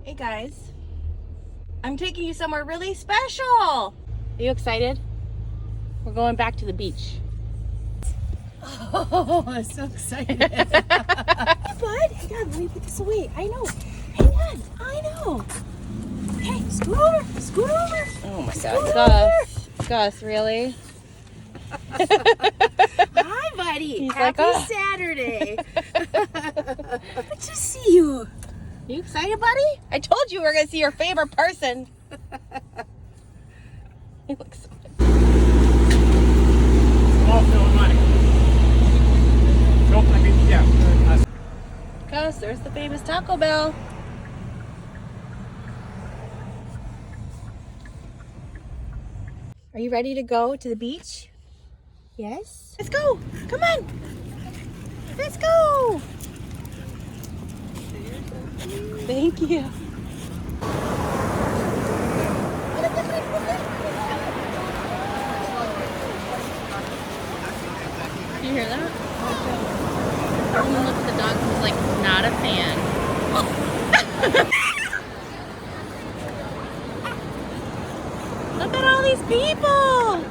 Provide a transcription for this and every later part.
Hey guys, I'm taking you somewhere really special. Are you excited? We're going back to the beach. Oh, I'm so excited. Bud, hang on, let me put this away. I know. Hang on, I know. Hey, scoot over, scoot over. Oh my God, Gus, really? Hi, buddy. He's Happy like, oh. Saturday. Good to see you. You excited, buddy? I told you we were going to see your favorite person. He looks so good. Gus, there's the famous Taco Bell. Are you ready to go to the beach? Yes? Let's go. Come on. Let's go. Thank you. You hear that? Someone looked at the dog and was like, not a fan. Look at all these people.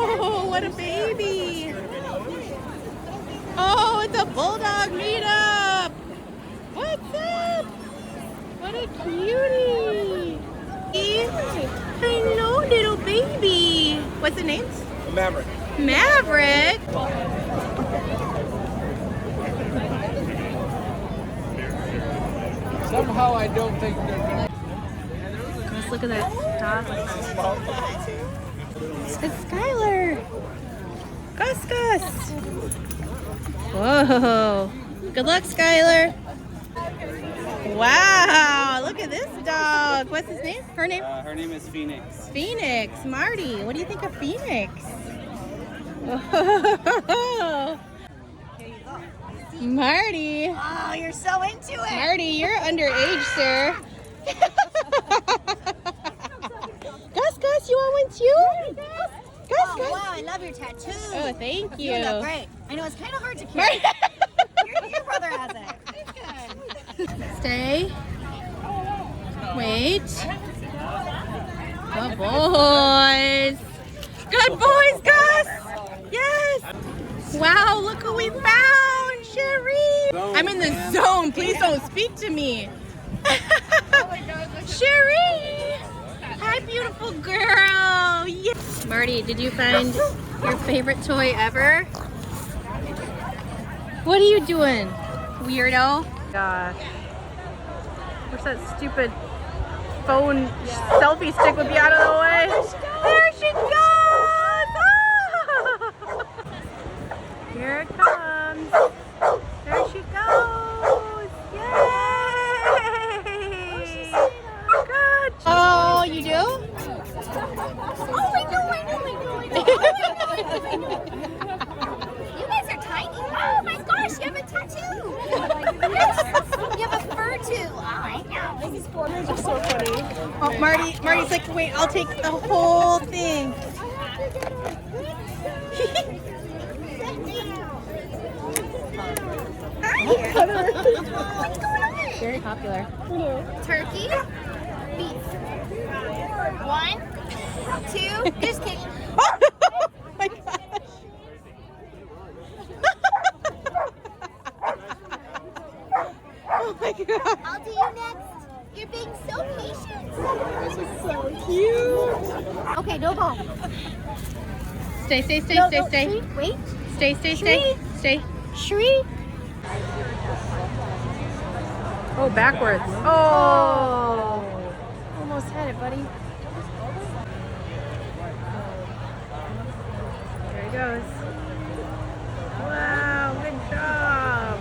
Oh, what a baby. Oh, it's a bulldog meetup. What's up? What a cutie. Hello, little baby. What's the name? Maverick. Maverick. Somehow I don't think they're gonna. Let's look at that dog. It's Skylar. Gus. Whoa. Good luck, Skylar. Wow, look at this dog. What's his name? Her name? Her name is Phoenix. Phoenix. Marty, what do you think of Phoenix? Whoa. Marty. Oh, you're so into it. Marty, you're underage, sir. Gus, you want one too? Gus. Wow, I love your tattoo. Oh, thank you. You look great. I know it's kind of hard to carry. your brother has it. Good. Stay. Wait. Good boys. Good boys, Gus. Yes. Wow, look who we found, Sherry. I'm in the zone. Please don't speak to me. Sherry. Hi, beautiful girl. Yes. Marty, did you find your favorite toy ever? What are you doing, weirdo? Gosh. Wish that stupid phone selfie stick would be out of the way. There she goes! Oh! Here it comes. There she goes. Yay! Good. Oh, you do? Oh, I know. You guys are tiny. Oh my gosh, you have a tattoo. Yes. You have a fur too. Oh, I know. This is cool. You're so funny. Oh, Marty's like, wait, I'll take the whole thing. What's going on? Very popular. Turkey, beef. 1, 2, just kidding. Oh my gosh. Oh my god. I'll do you next. You're being so patient. This is so cute. Okay, no ball. Stay. No, Shri, wait. Stay. Shri. Oh, backwards. Oh. Almost had it, buddy. There he goes. Wow, good job.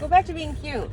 Go back to being cute.